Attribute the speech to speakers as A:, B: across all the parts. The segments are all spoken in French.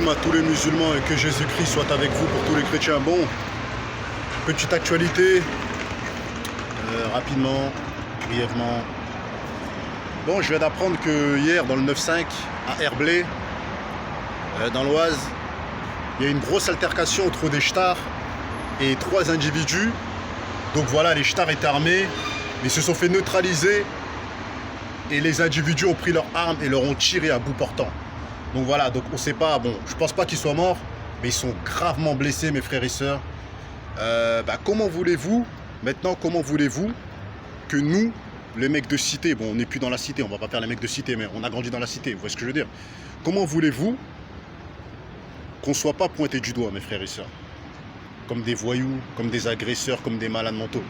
A: Shalom à tous les musulmans et que Jésus-Christ soit avec vous pour tous les chrétiens. Bon, petite actualité, rapidement, brièvement. Bon, je viens d'apprendre que hier, dans le 9-5, à Herblay, dans l'Oise, il y a une grosse altercation entre des ch'tards et 3 individus. Donc voilà, les ch'tards étaient armés, mais se sont fait neutraliser et les individus ont pris leurs armes et leur ont tiré à bout portant. Donc voilà, donc on sait pas, bon, je pense pas qu'ils soient morts, mais ils sont gravement blessés, mes frères et sœurs. Comment voulez-vous que nous, les mecs de cité, bon, on n'est plus dans la cité, on va pas faire les mecs de cité, mais on a grandi dans la cité, vous voyez ce que je veux dire? Comment voulez-vous qu'on soit pas pointé du doigt, mes frères et sœurs? Comme des voyous, comme des agresseurs, comme des malades mentaux.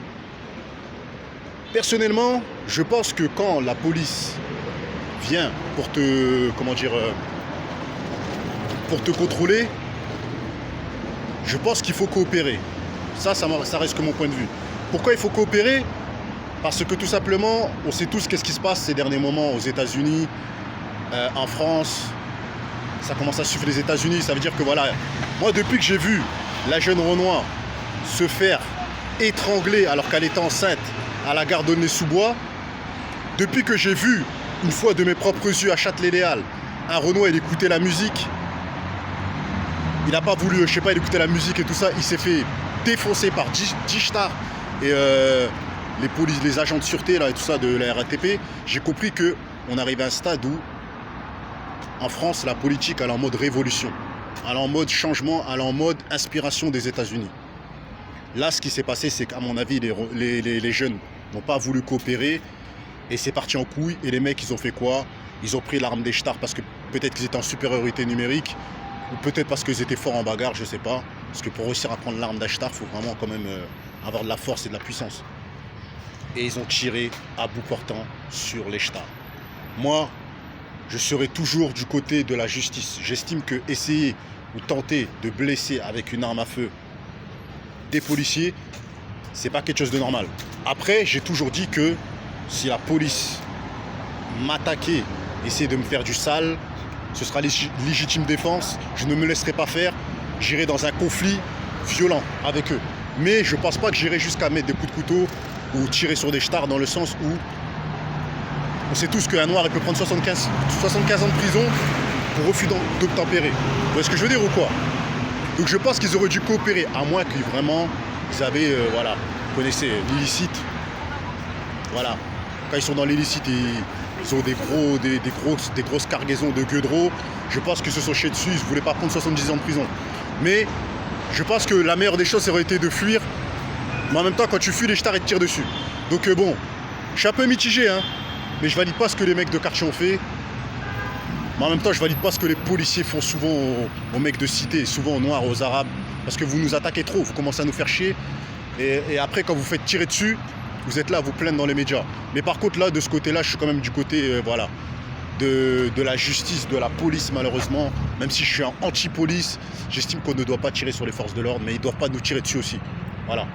A: Personnellement, je pense que quand la police vient pour te, pour te contrôler, je pense qu'il faut coopérer. Ça reste que mon point de vue. Pourquoi il faut coopérer? Parce que tout simplement, on sait tous qu'est-ce qui se passe ces derniers moments aux États-Unis, en France. Ça commence à suivre les États-Unis. Ça veut dire que voilà, moi depuis que j'ai vu la jeune Renoir se faire étrangler alors qu'elle était enceinte à la gare d'Aulnay-sous-Bois, depuis que j'ai vu une fois de mes propres yeux à Châtelet-Léal, un Renoir, il écoutait la musique. Il n'a pas voulu, je sais pas, il écoutait la musique et tout ça. Il s'est fait défoncer par 10 ch'tards et les agents de sûreté là, et tout ça de la RATP. J'ai compris qu'on arrive à un stade où, en France, la politique elle est en mode révolution. Elle est en mode changement, elle est en mode inspiration des États-Unis. Là, ce qui s'est passé, c'est qu'à mon avis, les jeunes n'ont pas voulu coopérer et c'est parti en couille. Et les mecs, ils ont fait quoi? Ils ont pris l'arme des ch'tards parce que peut-être qu'ils étaient en supériorité numérique. Ou peut-être parce qu'ils étaient forts en bagarre, je sais pas. Parce que pour réussir à prendre l'arme d'Ashtar, il faut vraiment quand même avoir de la force et de la puissance. Et ils ont tiré à bout portant sur les ch'tards. Moi, je serai toujours du côté de la justice. J'estime que essayer ou tenter de blesser avec une arme à feu des policiers, c'est pas quelque chose de normal. Après, j'ai toujours dit que si la police m'attaquait, essayer de me faire du sale, ce sera légitime défense, je ne me laisserai pas faire, j'irai dans un conflit violent avec eux. Mais je pense pas que j'irai jusqu'à mettre des coups de couteau ou tirer sur des ch'tards dans le sens où on sait tous qu'un noir il peut prendre 75 ans de prison pour refus d'obtempérer. Vous voyez ce que je veux dire ou quoi? Donc je pense qu'ils auraient dû coopérer, à moins que vraiment ils avaient, voilà, vous connaissez l'illicite. Voilà, quand ils sont dans l'illicite, ils ont des grosses cargaisons de gueudreaux. Je pense qu'ils se sont chiés dessus, ils ne voulaient pas prendre 70 ans de prison. Mais je pense que la meilleure des choses aurait été de fuir. Mais en même temps, quand tu fuis, les ch'tards ils te tirent dessus. Donc bon, je suis un peu mitigé, hein, mais je valide pas ce que les mecs de quartier ont fait. Mais en même temps, je valide pas ce que les policiers font souvent aux mecs de cité, souvent aux noirs, aux arabes. Parce que vous nous attaquez trop, vous commencez à nous faire chier. Et après, quand vous faites tirer dessus, vous êtes là à vous plaindre dans les médias. Mais par contre, là, de ce côté-là, je suis quand même du côté, voilà, de la justice, de la police, malheureusement. Même si je suis un anti-police, j'estime qu'on ne doit pas tirer sur les forces de l'ordre, mais ils ne doivent pas nous tirer dessus aussi. Voilà.